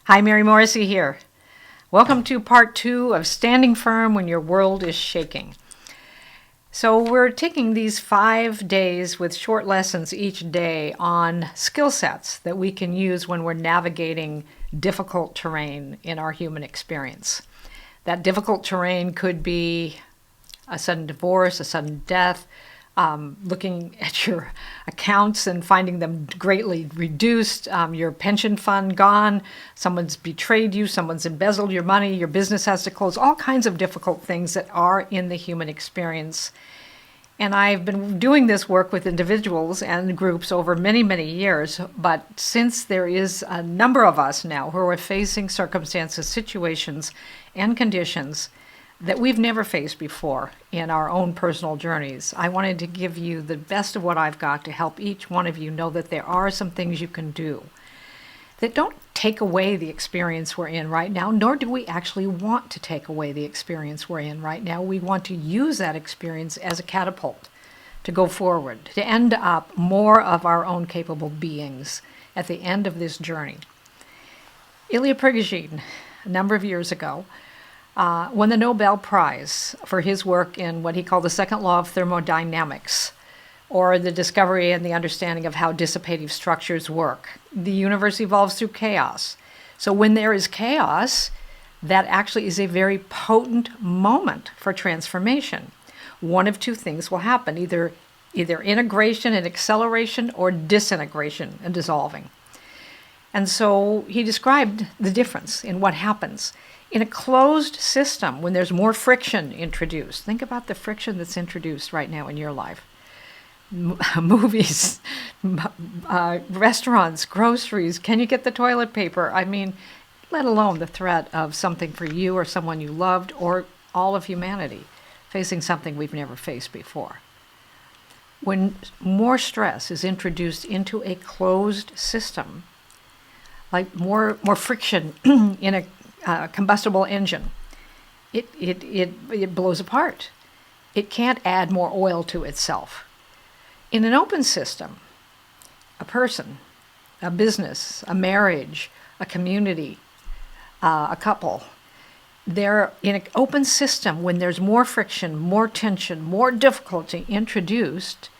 Hi, Mary Morrissey here. Welcome to part 2 of Standing Firm When Your World is Shaking. So we're taking these 5 days with short lessons each day on skill sets that we can use when we're navigating difficult terrain in our human experience. That difficult terrain could be a sudden divorce, a sudden death, looking at your accounts and finding them greatly reduced, your pension fund gone, someone's betrayed you, someone's embezzled your money, your business has to close, all kinds of difficult things that are in the human experience. And I've been doing this work with individuals and groups over many, many years, but since there is a number of us now who are facing circumstances, situations, and conditions that we've never faced before in our own personal journeys, I wanted to give you the best of what I've got to help each one of you know that there are some things you can do that don't take away the experience we're in right now, nor do we actually want to take away the experience we're in right now. We want to use that experience as a catapult to go forward, to end up more of our own capable beings at the end of this journey. Ilya Prigogine, a number of years ago, won the Nobel Prize for his work in what he called the second law of thermodynamics, or the discovery and the understanding of how dissipative structures work. The universe evolves through chaos. So when there is chaos, that actually is a very potent moment for transformation. One of two things will happen, either integration and acceleration or disintegration and dissolving. And so he described the difference in what happens. In a closed system, when there's more friction introduced, think about the friction that's introduced right now in your life. Movies, restaurants, groceries, can you get the toilet paper? I mean, let alone the threat of something for you or someone you loved or all of humanity facing something we've never faced before. When more stress is introduced into a closed system, like more friction in a combustible engine, it blows apart. It can't add more oil to itself. In an open system, a person, a business, a marriage, a community, a couple, they're in an open system. When there's more friction, more tension, more difficulty introduced,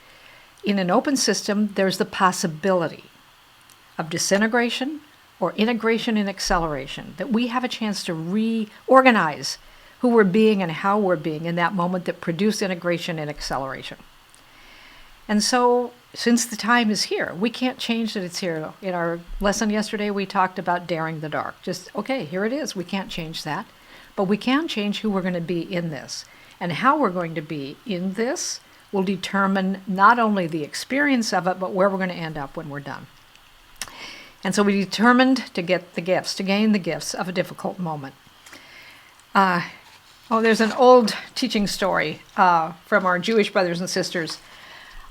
in an open system, there's the possibility of disintegration or integration and acceleration, that we have a chance to reorganize who we're being and how we're being in that moment that produce integration and acceleration. And so, since the time is here, we can't change that it's here. In our lesson yesterday, we talked about daring the dark. Just, okay, here it is. We can't change that. But we can change who we're going to be in this. And how we're going to be in this will determine not only the experience of it, but where we're going to end up when we're done. And so we determined to get the gifts, to gain the gifts of a difficult moment. There's an old teaching story from our Jewish brothers and sisters,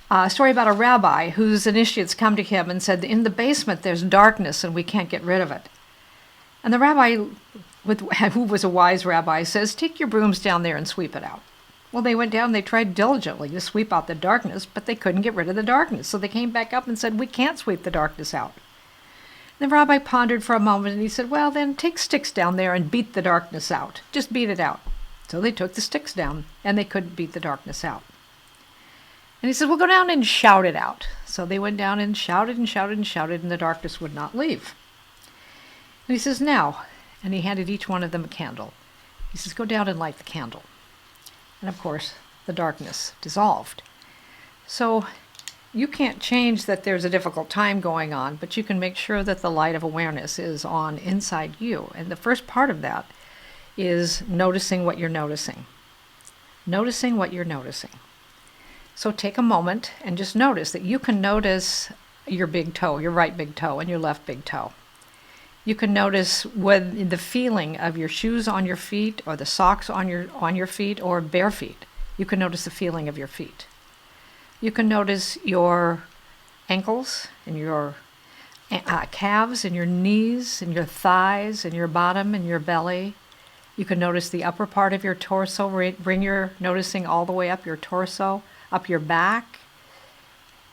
a story about a rabbi whose initiates come to him and said, in the basement there's darkness and we can't get rid of it. And the rabbi, who was a wise rabbi, says, take your brooms down there and sweep it out. Well, they went down, they tried diligently to sweep out the darkness, but they couldn't get rid of the darkness. So they came back up and said, we can't sweep the darkness out. The rabbi pondered for a moment and he said, well, then take sticks down there and beat the darkness out. Just beat it out. So they took the sticks down and they couldn't beat the darkness out. And he said, well, go down and shout it out. So they went down and shouted and shouted and shouted, and the darkness would not leave. And he says, now, and he handed each one of them a candle. He says, go down and light the candle. And of course, the darkness dissolved. So you can't change that there's a difficult time going on, but you can make sure that the light of awareness is on inside you. And the first part of that is noticing what you're noticing. Noticing what you're noticing. So take a moment and just notice that you can notice your big toe, your right big toe, and your left big toe. You can notice when the feeling of your shoes on your feet or the socks on your feet or bare feet. You can notice the feeling of your feet. You can notice your ankles and your calves and your knees and your thighs and your bottom and your belly. You can notice the upper part of your torso. Bring your noticing all the way up your torso, up your back,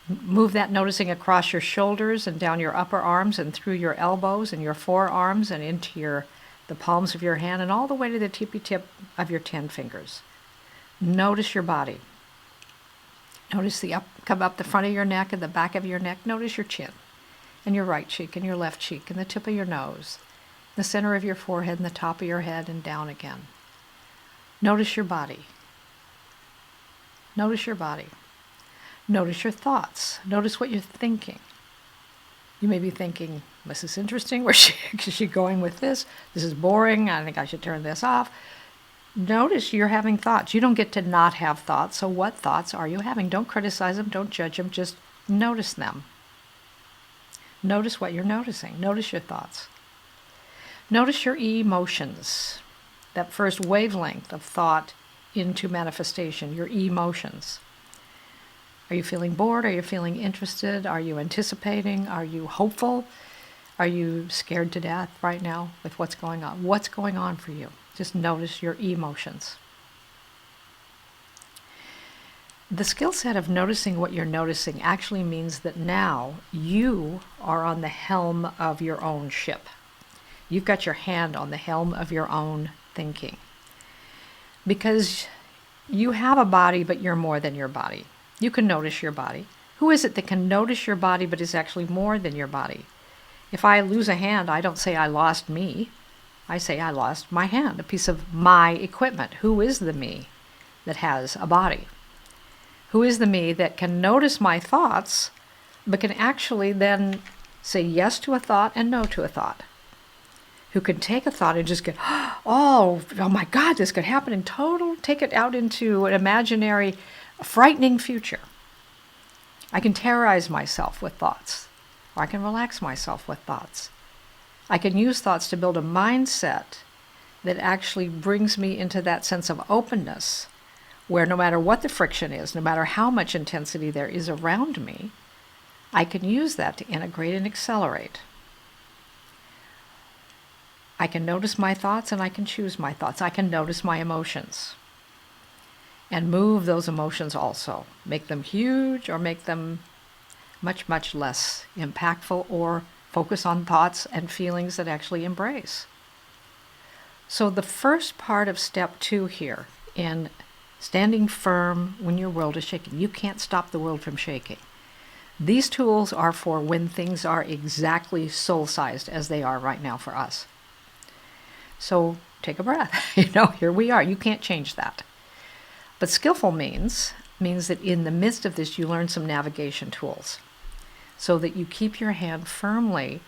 Move that noticing across your shoulders and down your upper arms and through your elbows and your forearms and into the palms of your hand and all the way to the tippy tip of your 10 fingers. Notice your body. Notice come up the front of your neck and the back of your neck. Notice your chin and your right cheek and your left cheek and the tip of your nose, the center of your forehead and the top of your head and down again. Notice your body. Notice your body. Notice your thoughts. Notice what you're thinking. You may be thinking, this is interesting. Where's she going with this? This is boring. I think I should turn this off. Notice you're having thoughts. You don't get to not have thoughts. So what thoughts are you having? Don't criticize them. Don't judge them. Just notice them. Notice what you're noticing. Notice your thoughts. Notice your emotions. That first wavelength of thought into manifestation, your emotions. Are you feeling bored? Are you feeling interested? Are you anticipating? Are you hopeful? Are you scared to death right now with what's going on? What's going on for you? Just notice your emotions. The skill set of noticing what you're noticing actually means that now you are on the helm of your own ship. You've got your hand on the helm of your own thinking. Because you have a body, but you're more than your body. You can notice your body. Who is it that can notice your body but is actually more than your body? If I lose a hand, I don't say I lost me. I say I lost my hand, a piece of my equipment. Who is the me that has a body? Who is the me that can notice my thoughts but can actually then say yes to a thought and no to a thought? Who can take a thought and just go, oh my God, this could happen in total, take it out into an imaginary a frightening future. I can terrorize myself with thoughts, or I can relax myself with thoughts. I can use thoughts to build a mindset that actually brings me into that sense of openness, where no matter what the friction is, no matter how much intensity there is around me, I can use that to integrate and accelerate. I can notice my thoughts and I can choose my thoughts. I can notice my emotions. And move those emotions also. Make them huge or make them much, much less impactful, or focus on thoughts and feelings that actually embrace. So the first part of step 2 here in standing firm when your world is shaking. You can't stop the world from shaking. These tools are for when things are exactly soul-sized as they are right now for us. So take a breath. Here we are. You can't change that. But skillful means that in the midst of this, you learn some navigation tools so that you keep your hand firmly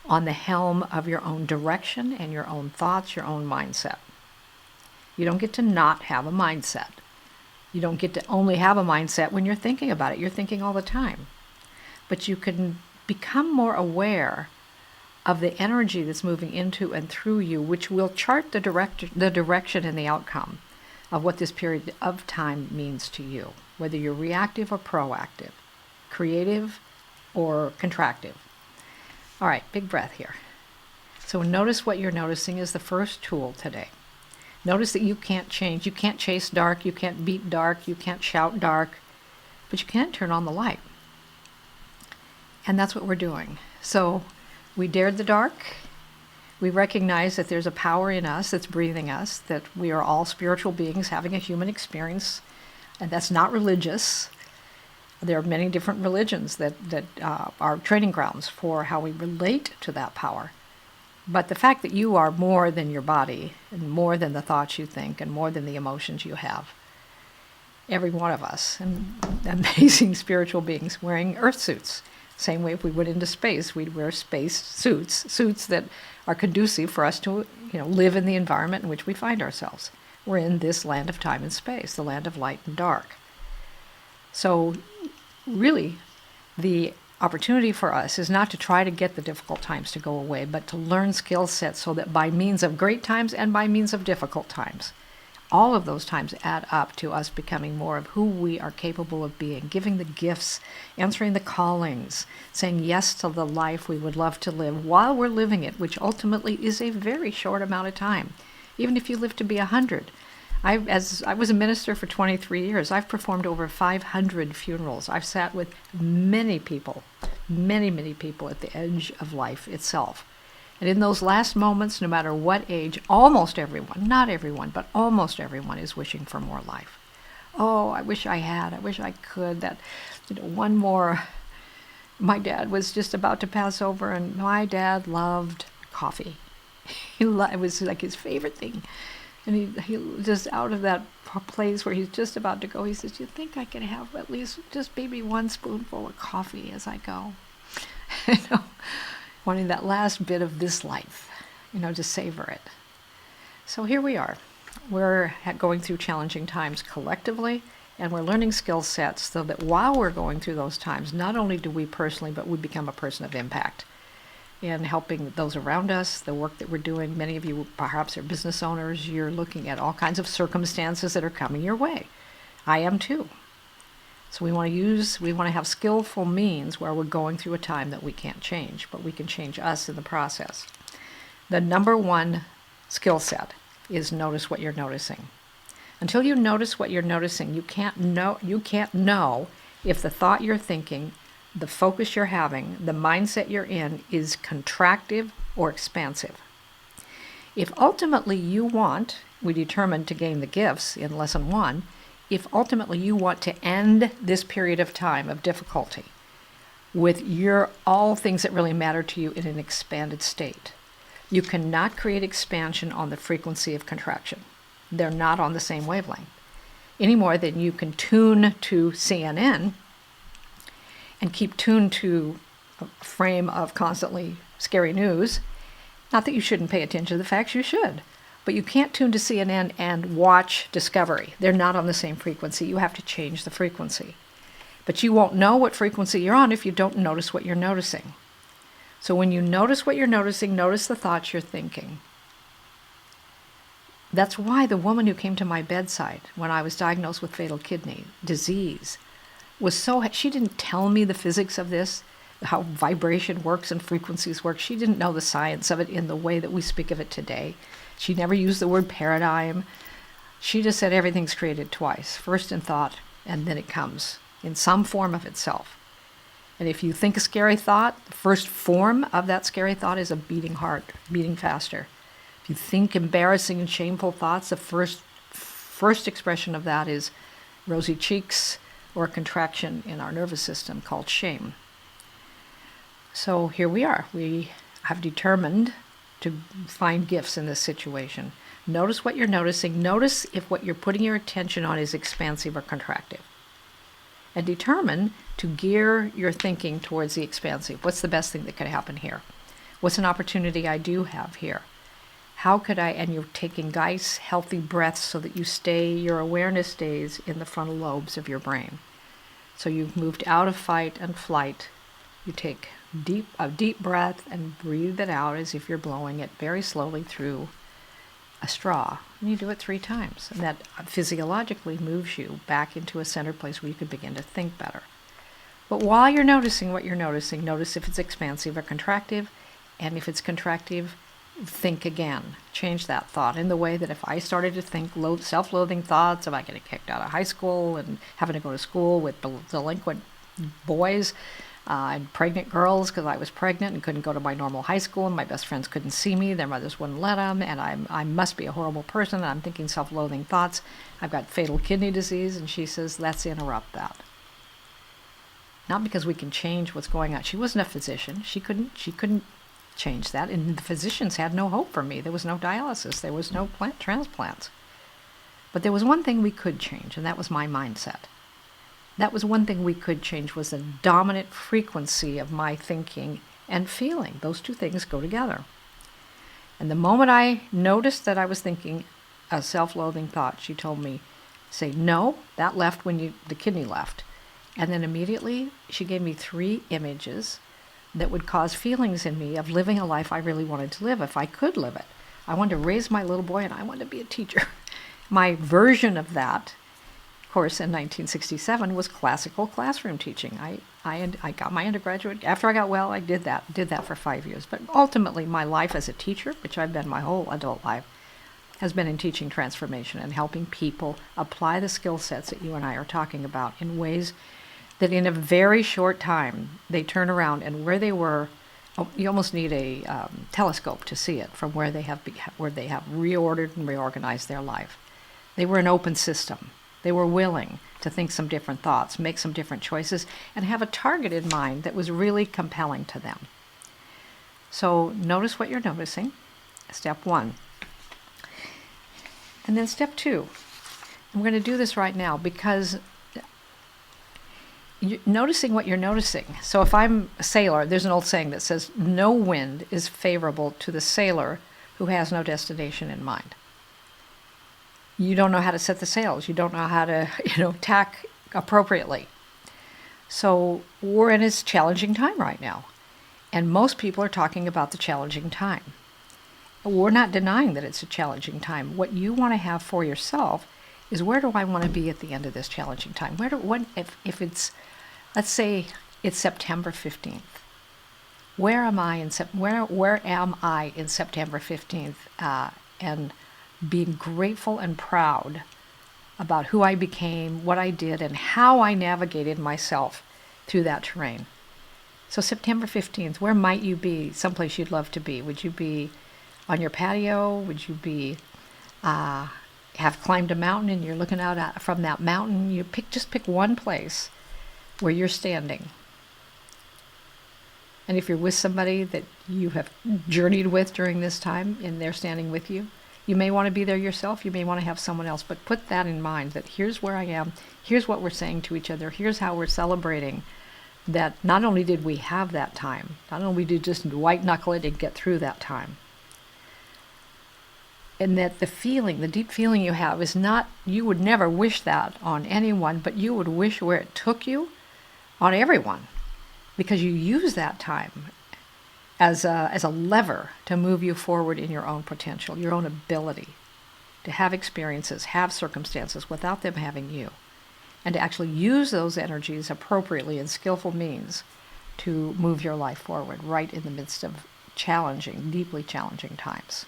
on the helm of your own direction and your own thoughts, your own mindset. You don't get to not have a mindset. You don't get to only have a mindset when you're thinking about it. You're thinking all the time. But you can become more aware of the energy that's moving into and through you, which will chart the direction and the outcome of what this period of time means to you, whether you're reactive or proactive, creative or contractive. All right, big breath here. So notice what you're noticing is the first tool today. Notice that you can't change. You can't chase dark. You can't beat dark. You can't shout dark. But you can turn on the light. And that's what we're doing. So we dared the dark. We recognize that there's a power in us that's breathing us, that we are all spiritual beings having a human experience, and that's not religious. There are many different religions that are training grounds for how we relate to that power. But the fact that you are more than your body, and more than the thoughts you think, and more than the emotions you have, every one of us, and amazing spiritual beings wearing earth suits. Same way if we went into space, we'd wear space suits that are conducive for us to live in the environment in which we find ourselves. We're in this land of time and space, the land of light and dark. So really, the opportunity for us is not to try to get the difficult times to go away, but to learn skill sets so that by means of great times and by means of difficult times, all of those times add up to us becoming more of who we are capable of being, giving the gifts, answering the callings, saying yes to the life we would love to live while we're living it, which ultimately is a very short amount of time. Even if you live to be 100, As I was a minister for 23 years, I've performed over 500 funerals. I've sat with many people, many people at the edge of life itself. And in those last moments, no matter what age, almost everyone, not everyone, but almost everyone is wishing for more life. Oh, I wish I had. I wish I could. That, one more. My dad was just about to pass over, and my dad loved coffee. It was like his favorite thing. And he just out of that place where he's just about to go, he says, "You think I can have at least just maybe one spoonful of coffee as I go?" Wanting that last bit of this life, to savor it. So here we are. We're going through challenging times collectively, and we're learning skill sets so that while we're going through those times, not only do we personally, but we become a person of impact in helping those around us, the work that we're doing. Many of you perhaps are business owners. You're looking at all kinds of circumstances that are coming your way. I am too. So we want to have skillful means where we're going through a time that we can't change, but we can change us in the process. The number one skill set is notice what you're noticing. Until you notice what you're noticing, you can't know if the thought you're thinking, the focus you're having, the mindset you're in is contractive or expansive. If ultimately we determined to gain the gifts in lesson 1, if ultimately you want to end this period of time of difficulty with all things that really matter to you in an expanded state, you cannot create expansion on the frequency of contraction. They're not on the same wavelength. Any more than you can tune to CNN and keep tuned to a frame of constantly scary news. Not that you shouldn't pay attention to the facts, you should. But you can't tune to CNN and watch Discovery. They're not on the same frequency. You have to change the frequency. But you won't know what frequency you're on if you don't notice what you're noticing. So when you notice what you're noticing, notice the thoughts you're thinking. That's why the woman who came to my bedside when I was diagnosed with fatal kidney disease she didn't tell me the physics of this, how vibration works and frequencies work. She didn't know the science of it in the way that we speak of it today. She never used the word paradigm. She just said everything's created twice, first in thought, and then it comes in some form of itself. And if you think a scary thought, the first form of that scary thought is a beating heart, beating faster. If you think embarrassing and shameful thoughts, the first expression of that is rosy cheeks or a contraction in our nervous system called shame. So here we are. We have determined to find gifts in this situation. Notice what you're noticing. Notice if what you're putting your attention on is expansive or contractive. And determine to gear your thinking towards the expansive. What's the best thing that could happen here? What's an opportunity I do have here? How could and you're taking nice, healthy breaths so that your awareness stays in the frontal lobes of your brain. So you've moved out of fight and flight. You take a deep breath and breathe it out as if you're blowing it very slowly through a straw. And you do it 3 times. And that physiologically moves you back into a center place where you can begin to think better. But while you're noticing what you're noticing, notice if it's expansive or contractive. And if it's contractive, think again. Change that thought in the way that if I started to think self-loathing thoughts about getting kicked out of high school and having to go to school with delinquent boys and pregnant girls because I was pregnant and couldn't go to my normal high school and my best friends couldn't see me, their mothers wouldn't let them, and I must be a horrible person and I'm thinking self-loathing thoughts. I've got fatal kidney disease, and she says, let's interrupt that. Not because we can change what's going on. She wasn't a physician. She couldn't change that, and the physicians had no hope for me. There was no dialysis, there was no transplants. But there was one thing we could change, and that was my mindset. That was one thing we could change, was the dominant frequency of my thinking and feeling. Those 2 things go together. And the moment I noticed that I was thinking a self-loathing thought, she told me, say, no, that left when the kidney left. And then immediately she gave me 3 images that would cause feelings in me of living a life I really wanted to live, if I could live it. I wanted to raise my little boy, and I wanted to be a teacher. My version of that, of course, in 1967, was classical classroom teaching. I got my undergraduate. After I got well, I did that for 5 years. But ultimately, my life as a teacher, which I've been my whole adult life, has been in teaching transformation and helping people apply the skill sets that you and I are talking about in ways that in a very short time they turn around, and where they were, you almost need a telescope to see it from where they have reordered and reorganized their life. They were an open system. They were willing to think some different thoughts, make some different choices, and have a target in mind that was really compelling to them. So notice what you're noticing, step one. And then step two. I'm going to do this right now because noticing what you're noticing. So if I'm a sailor, there's an old saying that says, no wind is favorable to the sailor who has no destination in mind. You don't know how to set the sails. You don't know how to, tack appropriately. So we're in this challenging time right now. And most people are talking about the challenging time. We're not denying that it's a challenging time. What you want to have for yourself is, where do I want to be at the end of this challenging time? If it's, let's say it's September 15th. Where am I in September 15th? And being grateful and proud about who I became, what I did, and how I navigated myself through that terrain. So September 15th, where might you be? Someplace you'd love to be. Would you be on your patio? Would you be have climbed a mountain and you're looking out from that mountain? You just pick one place where you're standing. And if you're with somebody that you have journeyed with during this time and they're standing with you, you may want to be there yourself, you may want to have someone else, but put that in mind, that here's where I am, here's what we're saying to each other, here's how we're celebrating that not only did we have that time, not only did we just white knuckle it and get through that time, and that the deep feeling you have is not, you would never wish that on anyone, but you would wish where it took you on everyone, because you use that time as a lever to move you forward in your own potential, your own ability to have experiences, have circumstances without them having you, and to actually use those energies appropriately and skillful means to move your life forward right in the midst of challenging, deeply challenging times.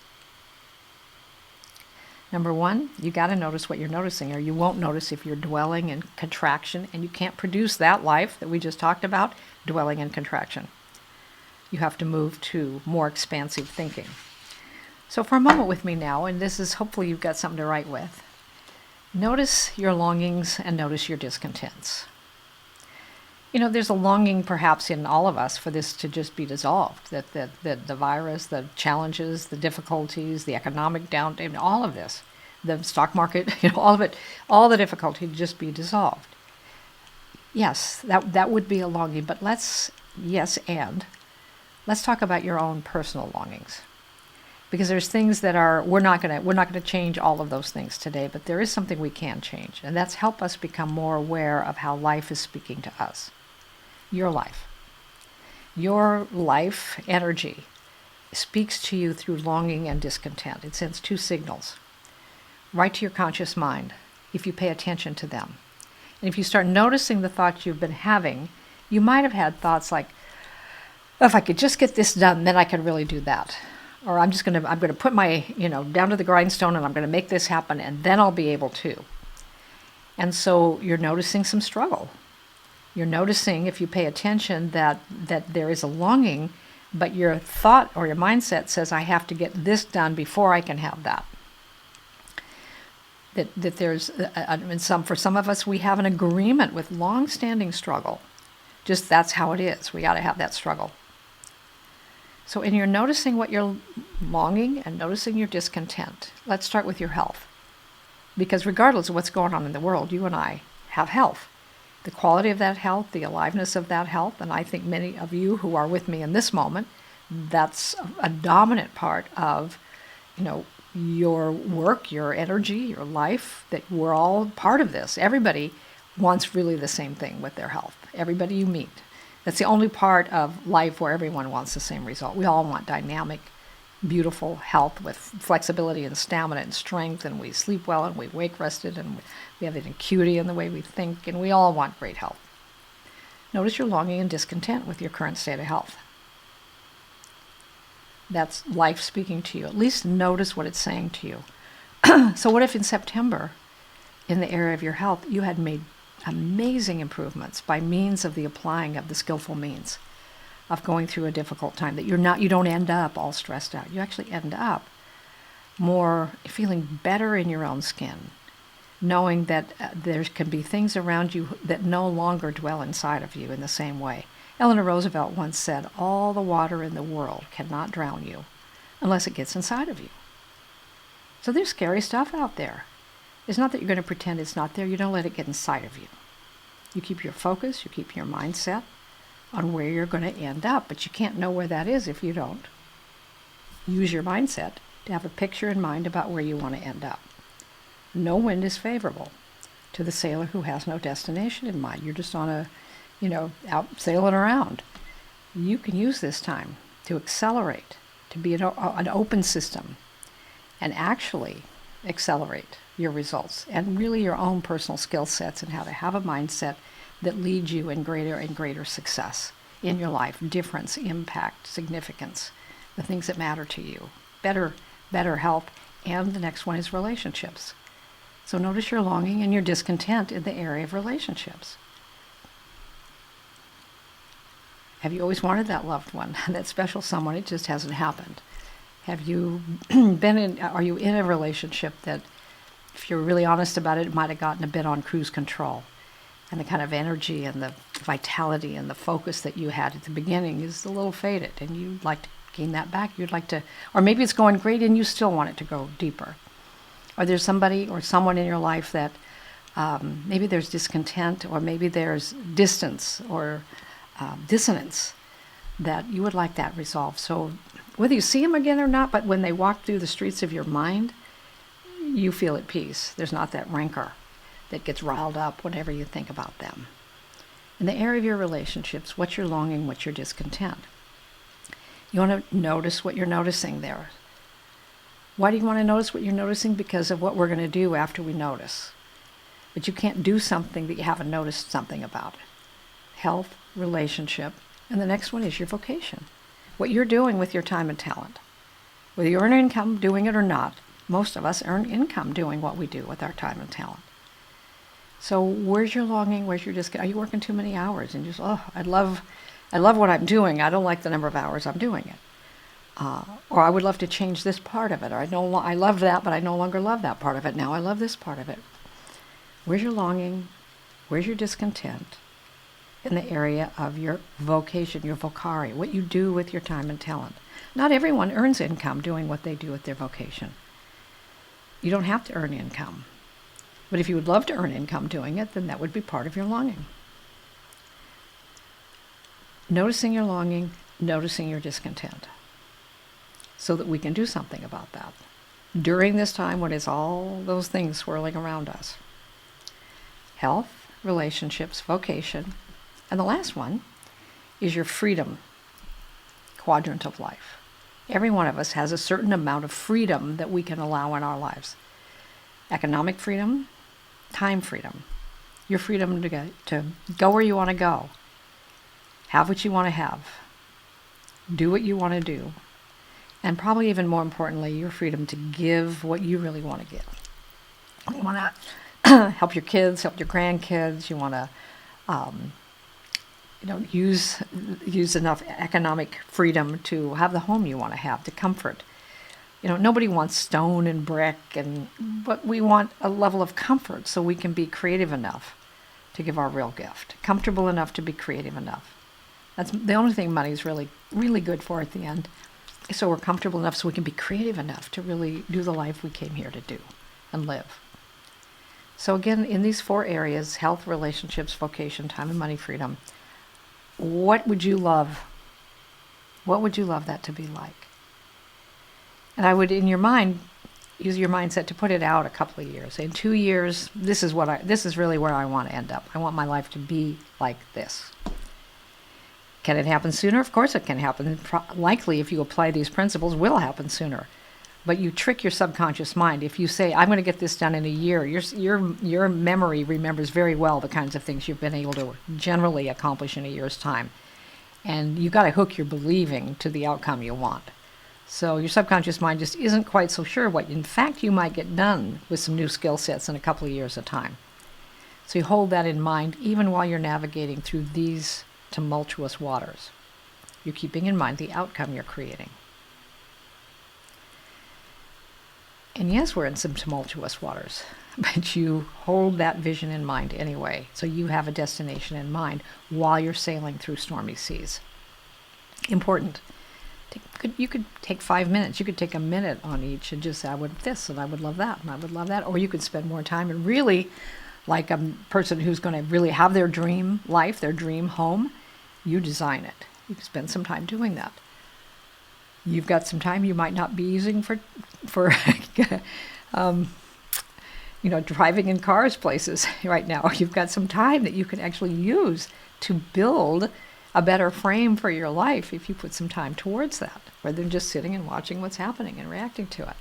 Number one, you got to notice what you're noticing, or you won't notice if you're dwelling in contraction, and you can't produce that life that we just talked about, dwelling in contraction. You have to move to more expansive thinking. So for a moment with me now, and this is, hopefully you've got something to write with. Notice your longings and notice your discontents. There's a longing perhaps in all of us for this to just be dissolved, that the virus, the challenges, the difficulties, the economic downturn, all of this, the stock market, all of it, all the difficulty to just be dissolved. Yes, that would be a longing, but let's talk about your own personal longings. Because there's things that we're not going to change all of those things today, but there is something we can change, and that's help us become more aware of how life is speaking to us. Your life energy speaks to you through longing and discontent. It sends two signals right to your conscious mind if you pay attention to them. And if you start noticing the thoughts you've been having, you might have had thoughts like, oh, if I could just get this done, then I could really do that. Or I'm going to put my, down to the grindstone, and I'm going to make this happen, and then I'll be able to. And so you're noticing some struggle. You're noticing, if you pay attention, that there is a longing, but your thought or your mindset says, I have to get this done before I can have that. That there's, for some of us, we have an agreement with long-standing struggle. Just that's how it is. We got to have that struggle. So you're noticing what you're longing and noticing your discontent. Let's start with your health. Because regardless of what's going on in the world, you and I have health. The quality of that health, the aliveness of that health, and I think many of you who are with me in this moment, that's a dominant part of, your work, your energy, your life, that we're all part of this. Everybody wants really the same thing with their health. Everybody you meet. That's the only part of life where everyone wants the same result. We all want dynamic, beautiful health with flexibility and stamina and strength, and we sleep well and we wake rested, and we have an acuity in the way we think, and we all want great health. Notice your longing and discontent with your current state of health. That's life speaking to you. At least notice what it's saying to you. So what if in September, in the area of your health, you had made amazing improvements by means of the applying of the skillful means of going through a difficult time, that you don't end up all stressed out. You actually end up more feeling better in your own skin, knowing that there can be things around you that no longer dwell inside of you in the same way. Eleanor Roosevelt once said, all the water in the world cannot drown you unless it gets inside of you. So there's scary stuff out there. It's not that you're going to pretend it's not there. You don't let it get inside of you. You keep your focus, you keep your mindset on where you're going to end up, but you can't know where that is if you don't use your mindset to have a picture in mind about where you want to end up. No wind is favorable to the sailor who has no destination in mind. You're just on out sailing around. You can use this time to accelerate, to be an open system, and actually accelerate your results and really your own personal skill sets and how to have a mindset that leads you in greater and greater success in your life, difference, impact, significance, the things that matter to you, better health, and the next one is relationships. So notice your longing and your discontent in the area of relationships. Have you always wanted that loved one, that special someone? It just hasn't happened. Have you are you in a relationship that, if you're really honest about it, might have gotten a bit on cruise control? And the kind of energy and the vitality and the focus that you had at the beginning is a little faded, and you'd like to gain that back. You'd like to, or maybe it's going great and you still want it to go deeper. Or there's somebody or someone in your life that maybe there's discontent, or maybe there's distance or dissonance, that you would like that resolved. So whether you see them again or not, but when they walk through the streets of your mind, you feel at peace. There's not that rancor that gets riled up whenever you think about them. In the area of your relationships, what's your longing, what's your discontent? You want to notice what you're noticing there. Why do you want to notice what you're noticing? Because of what we're going to do after we notice. But you can't do something that you haven't noticed something about. Health, relationship, and the next one is your vocation. What you're doing with your time and talent. Whether you earn income doing it or not, most of us earn income doing what we do with our time and talent. So where's your longing? Where's your discontent? Are you working too many hours and just, I love what I'm doing. I don't like the number of hours I'm doing it. Or I would love to change this part of it. Or I love that, but I no longer love that part of it. Now I love this part of it. Where's your longing? Where's your discontent? In the area of your vocation, your vocari, what you do with your time and talent. Not everyone earns income doing what they do with their vocation. You don't have to earn income. But if you would love to earn income doing it, then that would be part of your longing. Noticing your longing, noticing your discontent, so that we can do something about that during this time when it's all those things swirling around us. Health, relationships, vocation, and the last one is your freedom quadrant of life. Every one of us has a certain amount of freedom that we can allow in our lives. Economic freedom, time freedom, your freedom to go where you want to go, have what you want to have, do what you want to do, and probably even more importantly, your freedom to give what you really want to give. You want to help your kids, help your grandkids. You want to use enough economic freedom to have the home you want to have, to comfort. Nobody wants stone and brick, but we want a level of comfort so we can be creative enough to give our real gift, comfortable enough to be creative enough. That's the only thing money is really, really good for at the end. So we're comfortable enough so we can be creative enough to really do the life we came here to do and live. So again, in these 4 areas, health, relationships, vocation, time and money, freedom, what would you love? What would you love that to be like? And I would, in your mind, use your mindset to put it out a couple of years. In 2 years, this is really where I want to end up. I want my life to be like this. Can it happen sooner? Of course it can happen. Likely, if you apply these principles, will happen sooner. But you trick your subconscious mind. If you say, I'm going to get this done in a year, your memory remembers very well the kinds of things you've been able to generally accomplish in a year's time. And you've got to hook your believing to the outcome you want. So your subconscious mind just isn't quite so sure what, in fact, you might get done with some new skill sets in a couple of years at a time. So you hold that in mind even while you're navigating through these tumultuous waters. You're keeping in mind the outcome you're creating. And yes, we're in some tumultuous waters, but you hold that vision in mind anyway. So you have a destination in mind while you're sailing through stormy seas. Important. You could take 5 minutes. You could take a minute on each and just say, I would this, and I would love that, and I would love that. Or you could spend more time and really, like a person who's going to really have their dream life, their dream home, you design it. You can spend some time doing that. You've got some time you might not be using for driving in cars places right now. You've got some time that you can actually use to build a better frame for your life if you put some time towards that, rather than just sitting and watching what's happening and reacting to it.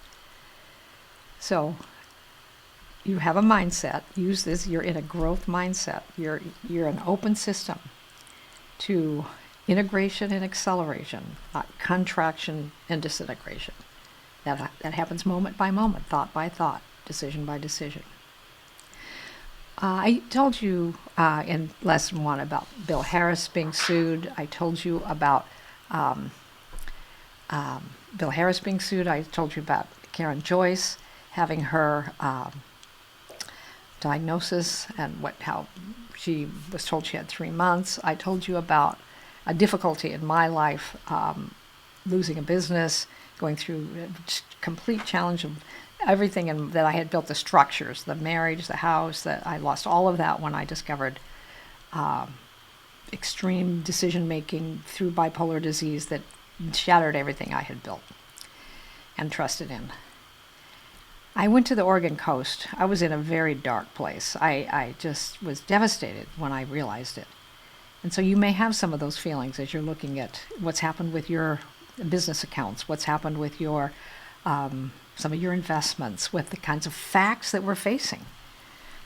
So you have a mindset. Use this. You're in a growth mindset. You're an open system to integration and acceleration, contraction and disintegration. That happens moment by moment, thought by thought, decision by decision. I told you in lesson 1 about Bill Harris being sued. I told you about Bill Harris being sued. I told you about Karen Joyce having her diagnosis and how she was told she had 3 months. I told you about a difficulty in my life, losing a business, going through a complete challenge of everything that I had built, the structures, the marriage, the house, that I lost all of that when I discovered extreme decision-making through bipolar disease that shattered everything I had built and trusted in. I went to the Oregon coast. I was in a very dark place. I just was devastated when I realized it. And so you may have some of those feelings as you're looking at what's happened with your business accounts, what's happened with your some of your investments, with the kinds of facts that we're facing.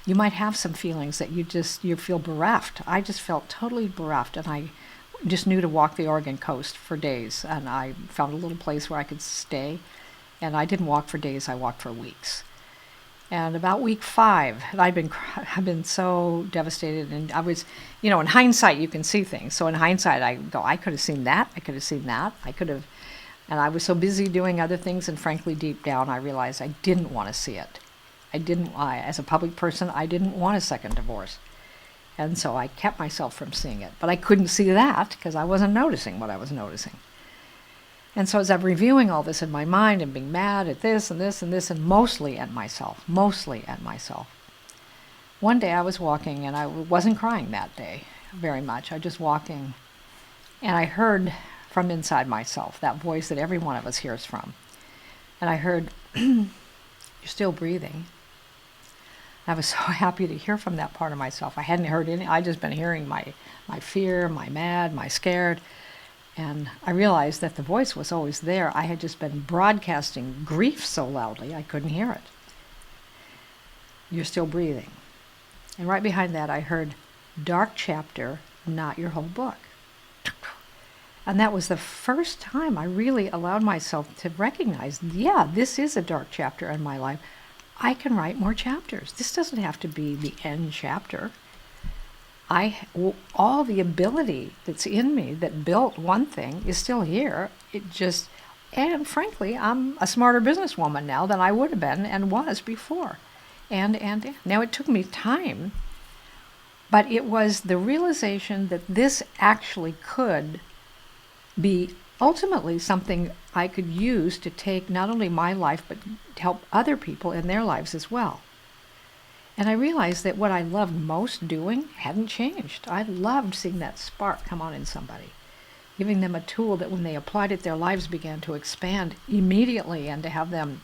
You might have some feelings that you feel bereft. I just felt totally bereft, and I just knew to walk the Oregon coast for days, and I found a little place where I could stay, and I didn't walk for days, I walked for weeks. And about week 5, I've been so devastated, and I was, in hindsight you can see things. So in hindsight I go, I could have seen that, I could have seen that, and I was so busy doing other things, and frankly deep down I realized I didn't want to see it. As a public person, I didn't want a second divorce. And so I kept myself from seeing it. But I couldn't see that because I wasn't noticing what I was noticing. And so as I'm reviewing all this in my mind and being mad at this and this and this, and mostly at myself, one day I was walking, and I wasn't crying that day very much. I was just walking, and I heard from inside myself, that voice that every one of us hears from. And I heard, you're still breathing. I was so happy to hear from that part of myself. I hadn't heard any, I'd just been hearing my fear, my mad, my scared. And I realized that the voice was always there. I had just been broadcasting grief so loudly I couldn't hear it. You're still breathing. And right behind that I heard, dark chapter, not your whole book. And that was the first time I really allowed myself to recognize, yeah, this is a dark chapter in my life. I can write more chapters. This doesn't have to be the end chapter. All the ability that's in me that built one thing is still here. And frankly, I'm a smarter businesswoman now than I would have been and was before. And now it took me time, but it was the realization that this actually could be ultimately something I could use to take not only my life, but to help other people in their lives as well. And I realized that what I loved most doing hadn't changed. I loved seeing that spark come on in somebody, giving them a tool that when they applied it, their lives began to expand immediately, and to have them,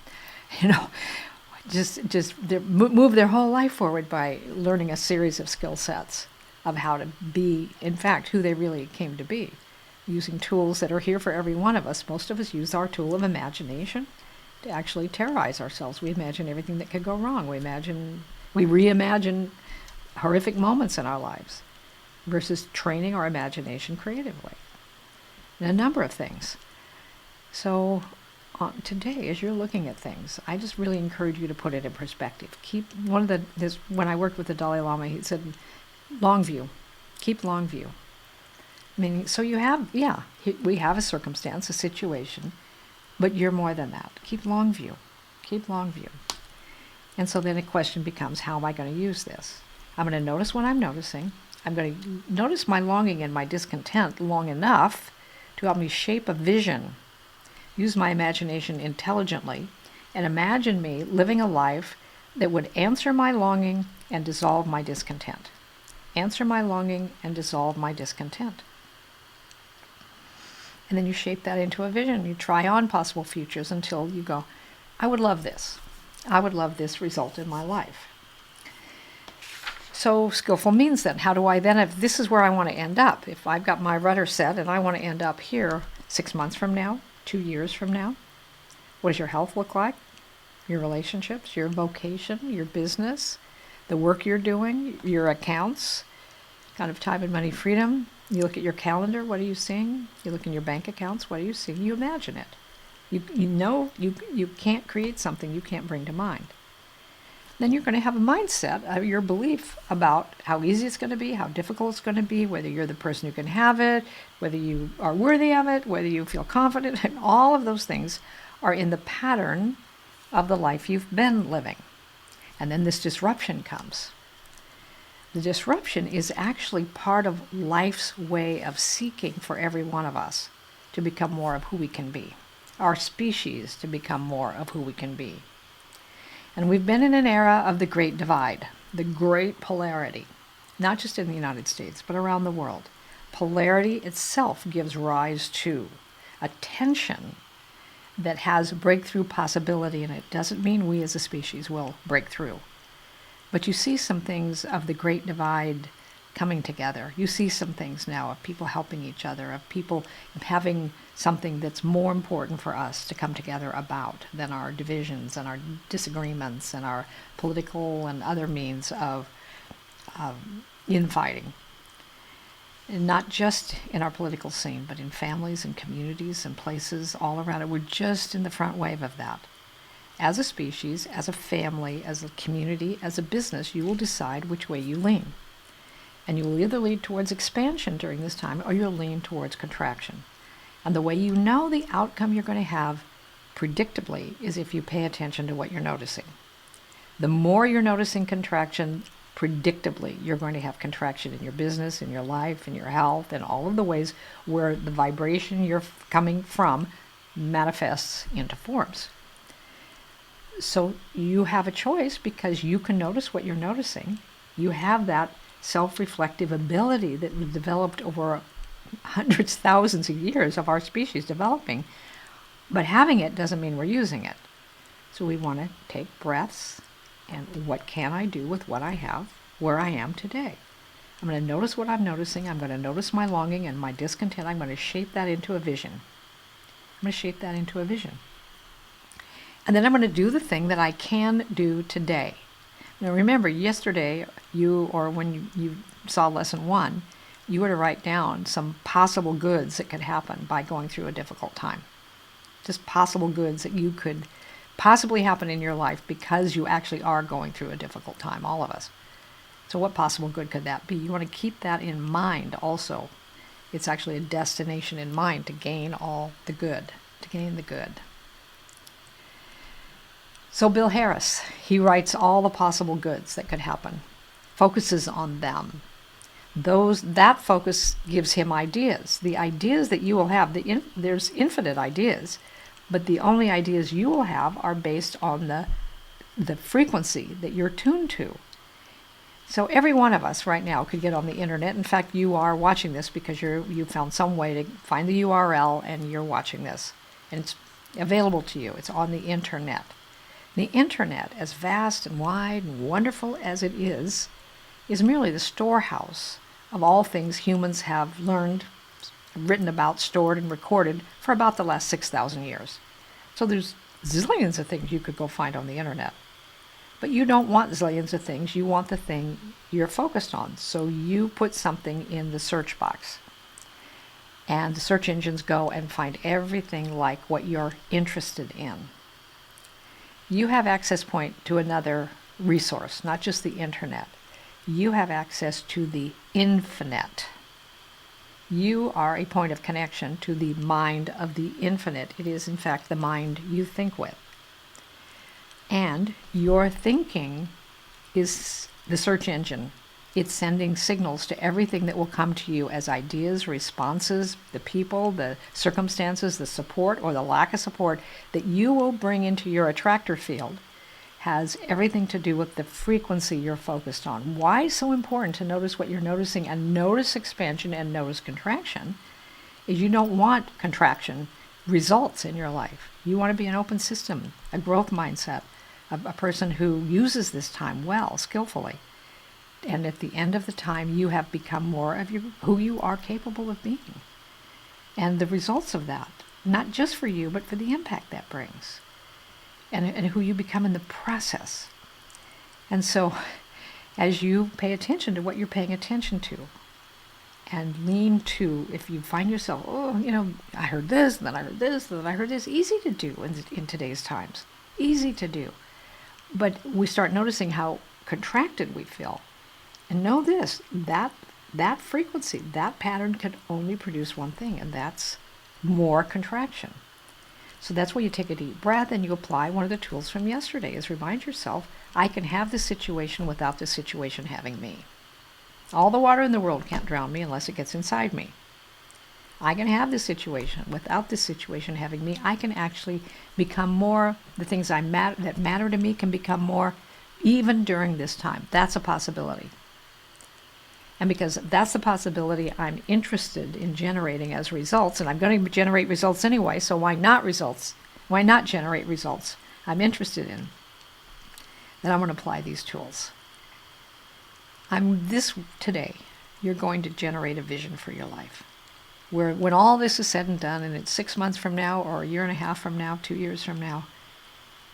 move their whole life forward by learning a series of skill sets of how to be, in fact, who they really came to be, using tools that are here for every one of us. Most of us use our tool of imagination to actually terrorize ourselves. We imagine everything that could go wrong. We reimagine horrific moments in our lives versus training our imagination creatively. And a number of things. So today, as you're looking at things, I just really encourage you to put it in perspective. When I worked with the Dalai Lama, he said, long view, keep long view. Meaning, so you have, we have a circumstance, a situation, but you're more than that. Keep long view, keep long view. And so then the question becomes, how am I going to use this? I'm going to notice what I'm noticing. I'm going to notice my longing and my discontent long enough to help me shape a vision. Use my imagination intelligently and imagine me living a life that would answer my longing and dissolve my discontent. Answer my longing and dissolve my discontent. And then you shape that into a vision. You try on possible futures until you go, I would love this. I would love this result in my life. So skillful means then, how do I then, if this is where I want to end up, if I've got my rudder set and I want to end up here 6 months from now, 2 years from now, what does your health look like? Your relationships, your vocation, your business, the work you're doing, your accounts, kind of time and money freedom. You look at your calendar, what are you seeing? You look in your bank accounts, what are you seeing? You imagine it. You can't create something you can't bring to mind. Then you're going to have a mindset of your belief about how easy it's going to be, how difficult it's going to be, whether you're the person who can have it, whether you are worthy of it, whether you feel confident, and all of those things are in the pattern of the life you've been living. And then this disruption comes. The disruption is actually part of life's way of seeking for every one of us to become more of who we can be. Our species to become more of who we can be. And we've been in an era of the Great Divide, the great polarity, not just in the United States, but around the world. Polarity itself gives rise to a tension that has breakthrough possibility in it. Doesn't mean we as a species will break through. But you see some things of the Great Divide coming together. You see some things now of people helping each other, of people having something that's more important for us to come together about than our divisions and our disagreements and our political and other means of infighting. And not just in our political scene, but in families and communities and places all around it. We're just in the front wave of that. As a species, as a family, as a community, as a business, you will decide which way you lean. And you will either lean towards expansion during this time or you'll lean towards contraction. And the way you know the outcome you're going to have predictably is if you pay attention to what you're noticing. The more you're noticing contraction, predictably you're going to have contraction in your business, in your life, in your health, and all of the ways where the vibration you're coming from manifests into forms. So you have a choice because you can notice what you're noticing. You have that self-reflective ability that was developed over hundreds, thousands of years of our species developing. But having it doesn't mean we're using it. So we want to take breaths and what can I do with what I have, where I am today. I'm going to notice what I'm noticing. I'm going to notice my longing and my discontent. I'm going to shape that into a vision. And then I'm going to do the thing that I can do today. Now remember, yesterday, when you saw lesson 1, you were to write down some possible goods that could happen by going through a difficult time. Just possible goods that you could possibly happen in your life because you actually are going through a difficult time, all of us. So what possible good could that be? You want to keep that in mind also. It's actually a destination in mind to gain all the good, So Bill Harris, he writes all the possible goods that could happen, focuses on them. That focus gives him ideas. The ideas that you will have, there's infinite ideas, but the only ideas you will have are based on the frequency that you're tuned to. So every one of us right now could get on the internet. In fact, you are watching this because you found some way to find the URL and you're watching this. And it's available to you. It's on the internet. The internet, as vast and wide and wonderful as it is merely the storehouse of all things humans have learned, written about, stored, and recorded for about the last 6,000 years. So there's zillions of things you could go find on the internet. But you don't want zillions of things. You want the thing you're focused on. So you put something in the search box. And the search engines go and find everything like what you're interested in. You have access point to another resource, not just the internet. You have access to the infinite. You are a point of connection to the mind of the infinite. It is, in fact, the mind you think with. And your thinking is the search engine. It's sending signals to everything that will come to you as ideas, responses, the people, the circumstances, the support or the lack of support that you will bring into your attractor field has everything to do with the frequency you're focused on. Why it's so important to notice what you're noticing and notice expansion and notice contraction is you don't want contraction results in your life. You want to be an open system, a growth mindset, a person who uses this time well, skillfully. And at the end of the time, you have become more of who you are capable of being. And the results of that, not just for you, but for the impact that brings. And who you become in the process. And so, as you pay attention to what you're paying attention to, and lean to, if you find yourself, I heard this, then I heard this, then I heard this, easy to do in today's times. Easy to do. But we start noticing how contracted we feel. And know this, that frequency, that pattern can only produce one thing, and that's more contraction. So that's why you take a deep breath and you apply one of the tools from yesterday, is remind yourself, I can have this situation without this situation having me. All the water in the world can't drown me unless it gets inside me. I can have this situation without this situation having me. I can actually become more, the things that matter to me can become more even during this time. That's a possibility. And because that's the possibility I'm interested in generating as results, and I'm going to generate results anyway, so why not results? Why not generate results I'm interested in? Then I'm going to apply these tools. Today, you're going to generate a vision for your life. Where when all this is said and done, and it's 6 months from now, or a year and a half from now, 2 years from now,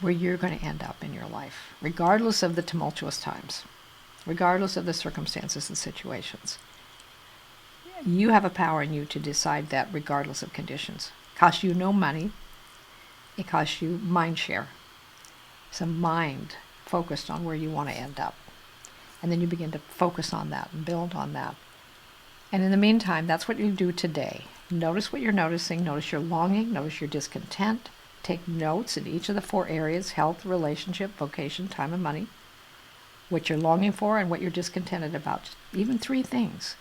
where you're going to end up in your life, regardless of the tumultuous times. Regardless of the circumstances and situations. You have a power in you to decide that regardless of conditions. It costs you no money. It costs you mind share. It's a mind focused on where you want to end up. And then you begin to focus on that and build on that. And in the meantime, that's what you do today. Notice what you're noticing. Notice your longing. Notice your discontent. Take notes in each of the 4 areas: health, relationship, vocation, time, and money. What you're longing for and what you're discontented about. Even 3 things.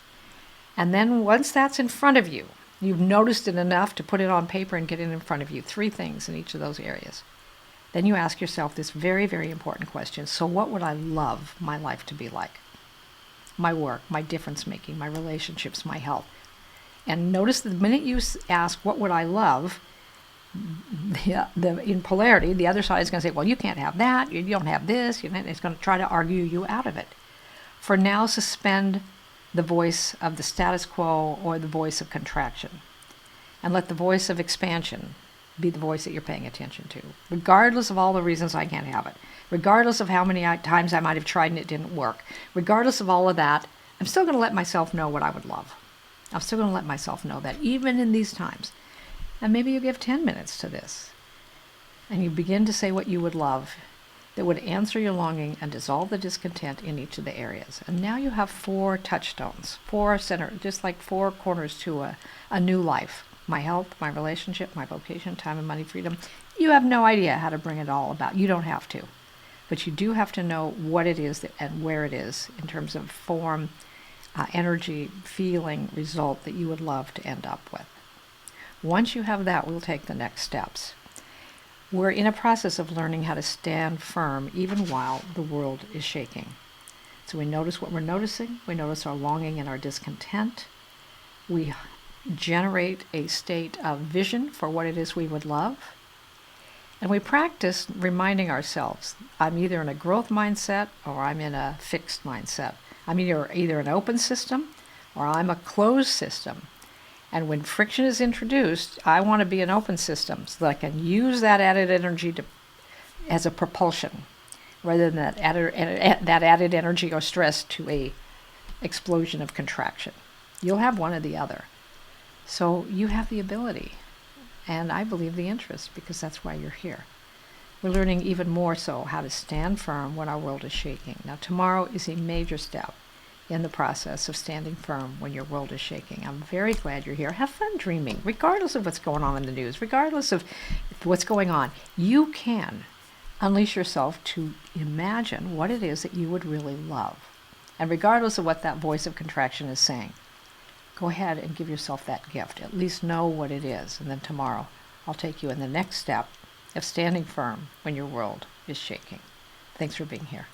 And then once that's in front of you, you've noticed it enough to put it on paper and get it in front of you. 3 things in each of those areas. Then you ask yourself this very, very important question. So what would I love my life to be like? My work, my difference making, my relationships, my health. And notice the minute you ask, what would I love? In polarity, the other side is going to say, well, you can't have that, you don't have this, it's going to try to argue you out of it. For now, suspend the voice of the status quo or the voice of contraction, and let the voice of expansion be the voice that you're paying attention to, regardless of all the reasons I can't have it, regardless of how many times I might have tried and it didn't work, regardless of all of that. I'm still going to let myself know what I would love. I'm still going to let myself know that even in these times. And maybe you give 10 minutes to this. And you begin to say what you would love that would answer your longing and dissolve the discontent in each of the areas. And now you have 4 touchstones, 4 just like 4 corners to a new life. My health, my relationship, my vocation, time and money, freedom. You have no idea how to bring it all about. You don't have to. But you do have to know what it is and where it is in terms of form, energy, feeling, result that you would love to end up with. Once you have that, we'll take the next steps. We're in a process of learning how to stand firm even while the world is shaking. So we notice what we're noticing. We notice our longing and our discontent. We generate a state of vision for what it is we would love. And we practice reminding ourselves, I'm either in a growth mindset or I'm in a fixed mindset. I'm either an open system or I'm a closed system. And when friction is introduced, I want to be an open system so that I can use that added energy as a propulsion rather than that added energy or stress to a explosion of contraction. You'll have one or the other. So you have the ability, and I believe the interest, because that's why you're here. We're learning even more so how to stand firm when our world is shaking. Now, tomorrow is a major step in the process of standing firm when your world is shaking. I'm very glad you're here. Have fun dreaming, regardless of what's going on in the news, regardless of what's going on. You can unleash yourself to imagine what it is that you would really love. And regardless of what that voice of contraction is saying, go ahead and give yourself that gift. At least know what it is. And then tomorrow, I'll take you in the next step of standing firm when your world is shaking. Thanks for being here.